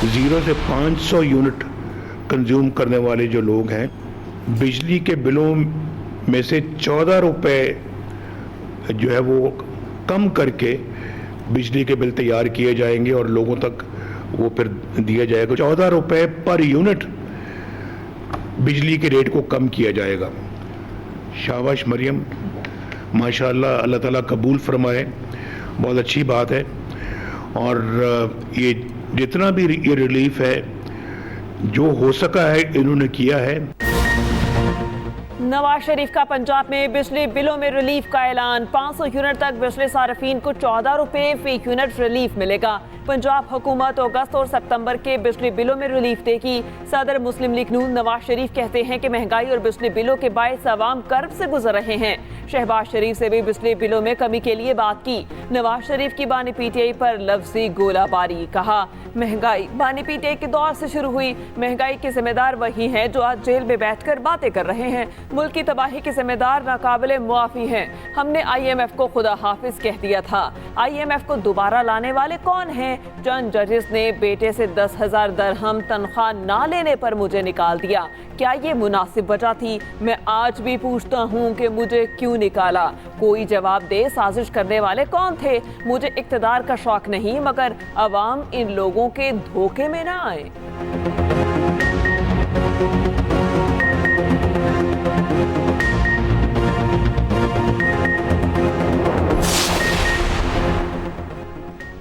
Zero से 500 unit consume करने वाले जो लोग हैं, बिजली के बिलों में से 14 रुपए जो है वो कम करके बिजली के बिल तैयार किए जाएंगे और लोगों तक वो फिर दिया जाएगा। 14 रुपए पर यूनिट बिजली के रेट को कम किया जाएगा। शाबाश मरियम, माशाअल्लाह, अल्लाह ताला कबूल फरमाए, बहुत अच्छी बात है। और ये जितना भी ये रिलीफ है जो हो सका है इन्होंने किया है। नवाज शरीफ का पंजाब में बिजली बिलों में रिलीफ का ऐलान। 500 यूनिट तक बिजली सार्फिन को 14 रुपए फी यूनिट रिलीफ मिलेगा। पंजाब हुकूमत अगस्त और सितंबर के बिजली बिलों में रिलीफ देगी। सदर मुस्लिम लीग नून नवाज शरीफ कहते हैं कि महंगाई और बिजली बिलों के बायस अवाम कर्ब से गुजर रहे हैं। शहबाज शरीफ से भी बिजली बिलों में कमी के लिए बात की। नवाज शरीफ की बानी पीटीआई पर लफ्जी गोलाबारी। कहा, महंगाई बानी पीटीआई के दौर से शुरू हुई। महंगाई के जिम्मेदार वही हैं जो आज जेल में बैठकर बातें कर रहे हैं। मुल्क की तबाही के जिम्मेदार नाकाबिले मुआफी हैं। हमने IMF को खुदा हाफिज कह दिया था। IMF को दोबारा लाने वाले कौन हैं? चंद जजेस ने बेटे से 10,000 दरहम तनख्वाह ना लेने पर मुझे निकाल दिया। क्या ये मुनासिब वजह थी? मैं आज भी पूछता हूँ कि मुझे क्यों निकाला? कोई जवाब दे। साजिश करने वाले कौन थे? मुझे इक्तदार का शौक नहीं, मगर अवाम इन लोगों के धोखे में ना आए।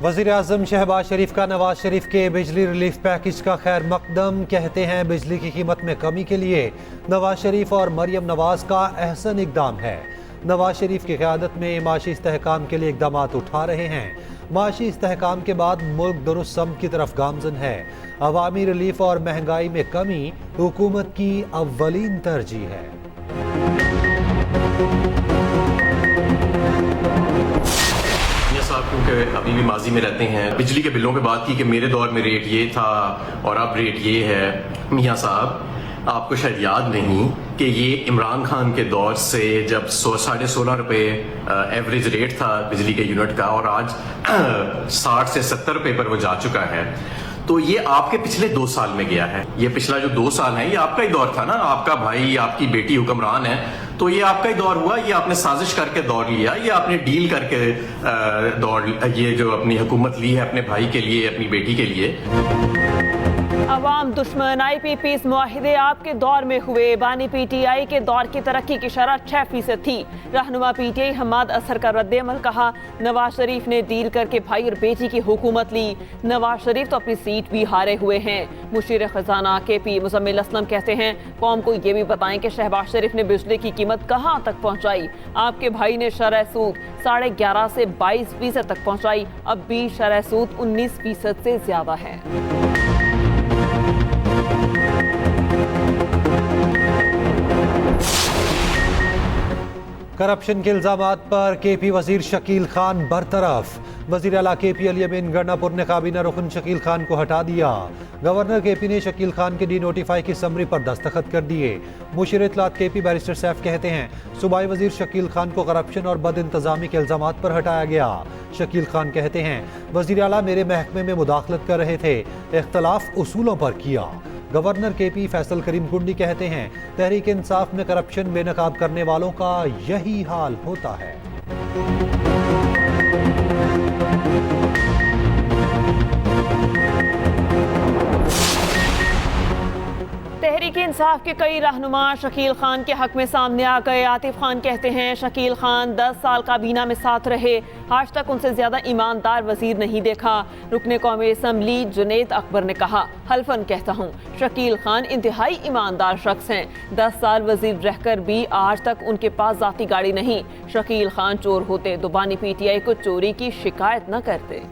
वज़ीर-ए-आज़म शहबाज शरीफ का नवाज शरीफ के बिजली रिलीफ पैकेज का खैर मकदम। कहते हैं बिजली की कीमत में कमी के लिए नवाज शरीफ और मरियम नवाज का अहसन इकदाम है। नवाज शरीफ की क़यादत में माशी इस्तेहकाम के लिए इकदाम उठा रहे हैं। माशी इस्तेहकाम के बाद मुल्क दुरुस्त सम की तरफ गामजन है। अवामी रिलीफ और महंगाई में कमी हुकूमत की अव्वलीन तरजीह है। क्योंकि अभी भी माजी में रहते हैं, बिजली के बिलों पे बात की कि मेरे दौर में रेट ये था और अब रेट ये है। मियाँ साहब, आपको शायद याद नहीं कि ये इमरान खान के दौर से जब 16.5 रुपए एवरेज रेट था बिजली के यूनिट का और आज 60 से 70 रुपए पर वो जा चुका है। तो ये आपके पिछले 2 साल में गया है। ये पिछला जो 2 साल है ये आपका ही दौर था ना। आपका भाई, आपकी बेटी हुक्मरान है, तो ये आपका ही दौर हुआ। ये आपने साजिश करके दौर लिया, ये आपने डील करके दौर, ये जो अपनी हुकूमत ली है अपने भाई के लिए, अपनी बेटी के लिए। अवाम दुश्मन IPPs मुआहिदे आपके दौर में हुए। बानी PTI के दौर की तरक्की की शरह 6% थी। रहनुमा PTI हम्माद असर का रद्द-ए-अमल। कहा, नवाज शरीफ ने डील करके भाई और बेटी की हुकूमत ली। नवाज शरीफ तो अपनी सीट भी हारे हुए हैं। मुशीर खजाना KP मुजम्मिल असलम कहते हैं, कौम को ये भी बताएं कि शहबाज शरीफ ने बिजली की कीमत कहाँ तक पहुँचाई। आपके भाई ने शरह सूद 11.5 से 22% तक पहुँचाई। अब भी शरह सूद 19% से ज्यादा है। करप्शन के इल्जामात पर KP वजीर शकील खान बरतरफ। वजीर आला KP अली अमीन गन्नापुर ने काबीना रुकन शकील खान को हटा दिया। गवर्नर KP ने शकील खान के डी-नोटिफाई की समरी पर दस्तखत कर दिए। मुशीर इत्तलात KP बैरिस्टर सैफ कहते हैं, सूबाई वजीर शकील खान को करप्शन और बद इंतजामी के इल्जामात पर हटाया गया। शकील खान कहते हैं, वजीर आला मेरे महकमे में मुदाखलत कर रहे थे, इख्तलाफ उसूलों पर किया। गवर्नर KP फैसल करीम कुंडी कहते हैं, तहरीक इंसाफ में करप्शन बेनकाब करने वालों का यही हाल होता है। तहरीक इंसाफ के कई रहनुमा शकील खान के हक में सामने आ गए। आतिफ खान कहते हैं, शकील खान 10 साल काबीना में साथ रहे, आज तक उनसे ज्यादा ईमानदार वजीर नहीं देखा। रुकने कौमी असम्बली जुनैद अकबर ने कहा, हल्फन कहता हूँ, शकील खान इंतहाई ईमानदार शख्स हैं। 10 साल वजीर रहकर भी आज तक उनके पास जाती गाड़ी नहीं। शकील खान चोर होते तो बानी PTI को चोरी की शिकायत न करते।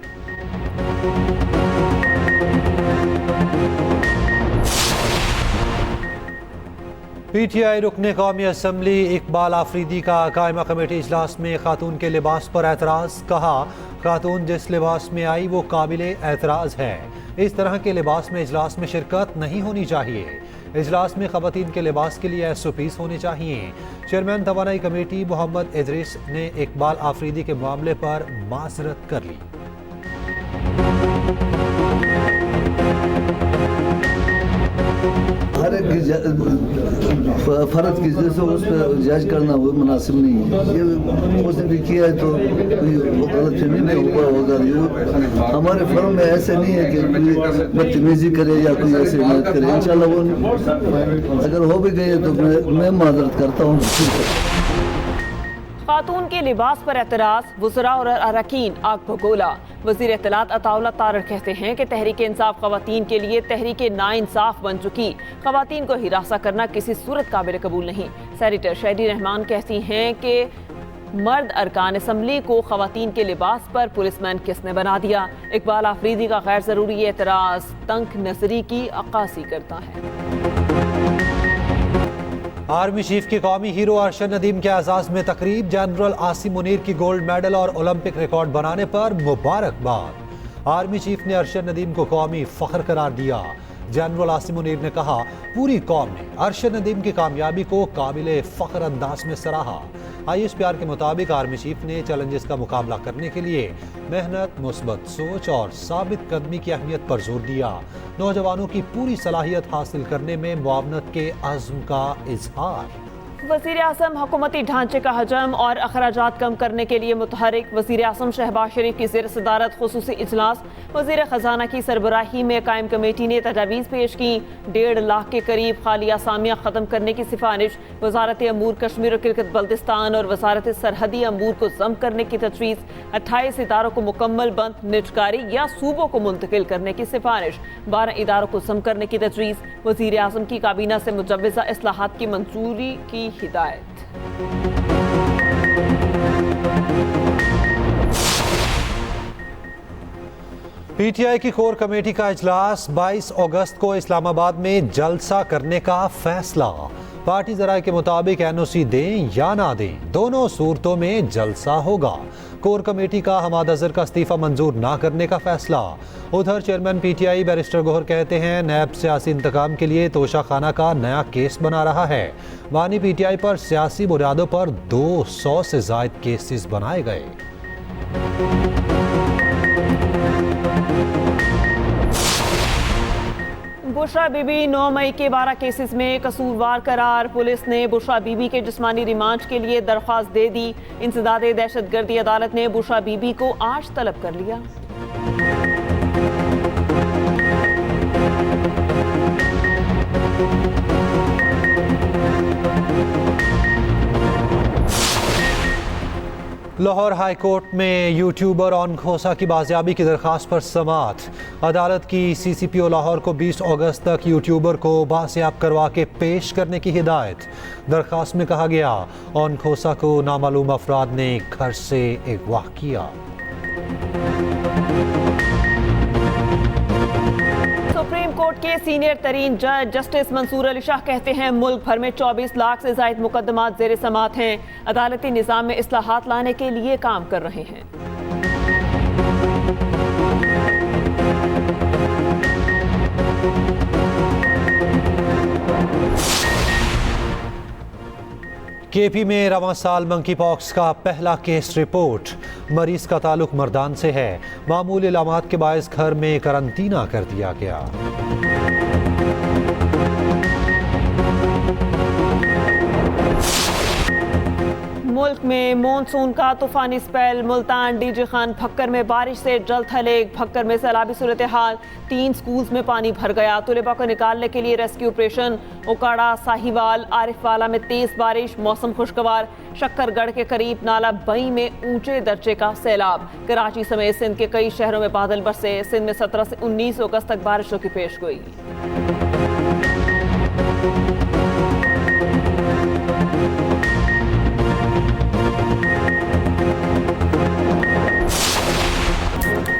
PTI रुकने कौमी असम्बली इकबाल आफरीदी का कायमा कमेटी इजलास में खातून के लिबास पर एतराज़। कहा, खातून जिस लिबास में आई वो काबिल एतराज़ है। इस तरह के लिबास में इजलास में शिरकत नहीं होनी चाहिए। इजलास में खवातीन के लिबास के लिए SOPs होने चाहिए। चेयरमैन तवानाई कमेटी मोहम्मद इदरीस ने इकबाल आफरीदी के मामले पर माजरत कर ली। हर एक फर्द की जैसे उस पर जज करना वो मुनासिब नहीं है। ये उसने भी किया है तो कोई गलत फहमी में हुआ होगा। ये हमारे फर्म में ऐसे नहीं है कि कोई बदतमीजी करे या कोई ऐसे मदद करे। इंशाल्लाह वो अगर हो भी गए तो मैं माजरत करता हूँ। खातून के लिबास पर एतराज़, वज़रा और अरकान आग भगोला। वज़ीर इत्तलात अताउल्लाह तारड़ कहते हैं कि तहरीक इंसाफ खवातीन के लिए तहरीक नाइंसाफ बन चुकी। खवातीन को हिरासा करना किसी सूरत काबिल कबूल नहीं। सेनेटर शहरी रहमान कहती हैं कि मर्द अरकान असम्बली को खवातीन के लिबास पर पुलिसमैन किसने बना दिया। इकबाल आफरीदी का गैर ज़रूरी एतराज़ तंग नजरी की अक्कासी करता है। आर्मी चीफ के कौमी हीरो अरशद नदीम के एजाज में तकरीब। जनरल आसिम मुनीर की गोल्ड मेडल और ओलंपिक रिकॉर्ड बनाने पर मुबारकबाद। आर्मी चीफ ने अरशद नदीम को कौमी फख्र करार दिया। जनरल आसिम मुनीर ने कहा, पूरी कौम ने अरशद नदीम की कामयाबी को काबिल फख्र अंदाज में सराहा। ISPR के मुताबिक आर्मी चीफ ने चैलेंजेस का मुकाबला करने के लिए मेहनत, मुस्बत सोच और साबित कदमी की अहमियत पर जोर दिया। नौजवानों की पूरी सलाहियत हासिल करने में मुआवनत के अज़्म का इजहार। वज़ीर आज़म हुकूमती ढांचे का हजम और अखराजात कम करने के लिए मुतहरिक। वज़ीर आज़म शहबाज शरीफ की ज़ेर सदारत खुसूसी इजलास। वज़ीर ख़जाना की सरबराही में कायम कमेटी ने तजावीज़ पेश की। 1.5 लाख के करीब खाली आसामियाँ ख़त्म करने की सिफारिश। वजारत अमूर कश्मीर और किलकत बल्तिस्तान और वजारत सरहदी अमूर को ज़म करने की तजवीज़। 28 इदारों को मुकम्मल बंद, निजकारी या सूबों को मुंतकिल करने की सिफारिश। 12 इदारों को ज़म करने की तजवीज़। वज़ीर आज़म की काबीना से मुजव्वज़ा इस्लाहात की मंजूरी की हिदायत। PTI की कोर कमेटी का इजलास। 22 अगस्त को इस्लामाबाद में जलसा करने का फैसला। पार्टी जराये के मुताबिक NOC दें या ना दें, दोनों सूरतों में जलसा होगा। कोर कमेटी का हमाद अजहर का इस्तीफा मंजूर ना करने का फैसला। उधर चेयरमैन PTI बैरिस्टर गौहर कहते हैं, नैब सियासी इंतकाम के लिए तोशा खाना का नया केस बना रहा है। बानी PTI पर सियासी बुनियादों पर 200 से जायद केसेस बनाए गए। बुशरा बीबी 9 मई के 12 केसेस में कसूरवार करार। पुलिस ने बुशरा बीबी के जिस्मानी रिमांड के लिए दरख्वास्त दे दी। इंसदादे दहशतगर्दी अदालत ने बुशरा बीबी को आज तलब कर लिया। लाहौर हाई कोर्ट में यूट्यूबर ऑन खोसा की बाजियाबी की दरख्वास्त पर समाअत। अदालत की CCPO लाहौर को 20 अगस्त तक यूट्यूबर को बाजियाब करवा के पेश करने की हिदायत। दरख्वास्त में कहा गया, ऑन खोसा को नामालूम अफराद ने घर से अगवा किया। सुप्रीम कोर्ट के सीनियर तरीन जज जस्टिस मंसूर अली शाह कहते हैं, मुल्क भर में 24 लाख से जायद मुकदमात ज़ेर समाअत हैं। अदालती निज़ाम में इस्लाहात लाने के लिए काम कर रहे हैं। KP में रवां साल मंकी पॉक्स का पहला केस रिपोर्ट। मरीज का ताल्लुक मर्दान से है। मामूली इलामात के बायस घर में करंटीना कर दिया गया। मुल्क में मॉनसून का तूफानी स्पेल। मुल्तान, DG खान, भक्कर में बारिश से जल थले। भक्कर में सैलाबी सूरत हाल। 3 स्कूल्स में पानी भर गया। तलबा को निकालने के लिए रेस्क्यू ऑपरेशन। ओकाड़ा, साहिवाल, आरिफवाला में तेज बारिश। मौसम खुशगवार। शक्करगढ़ के करीब नाला बई में ऊंचे दर्जे का सैलाब। कराची समेत सिंध के कई शहरों में बादल बरसे। सिंध में 17 से 19 अगस्त तक बारिशों की पेशगोई।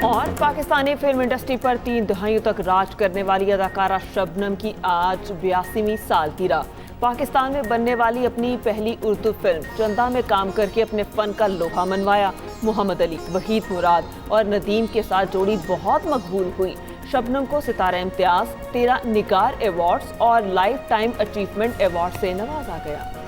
और पाकिस्तानी फिल्म इंडस्ट्री पर 3 दहाइयों तक राज करने वाली अदाकारा शबनम की आज 82वीं सालगिरह। पाकिस्तान में बनने वाली अपनी पहली उर्दू फिल्म चंदा में काम करके अपने फन का लोहा मनवाया। मोहम्मद अली, वहीद मुराद और नदीम के साथ जोड़ी बहुत मकबूल हुई। शबनम को सितारा इम्तियाज, 13 निगार अवार्ड्स और लाइफ टाइम अचीवमेंट अवार्ड से नवाजा गया।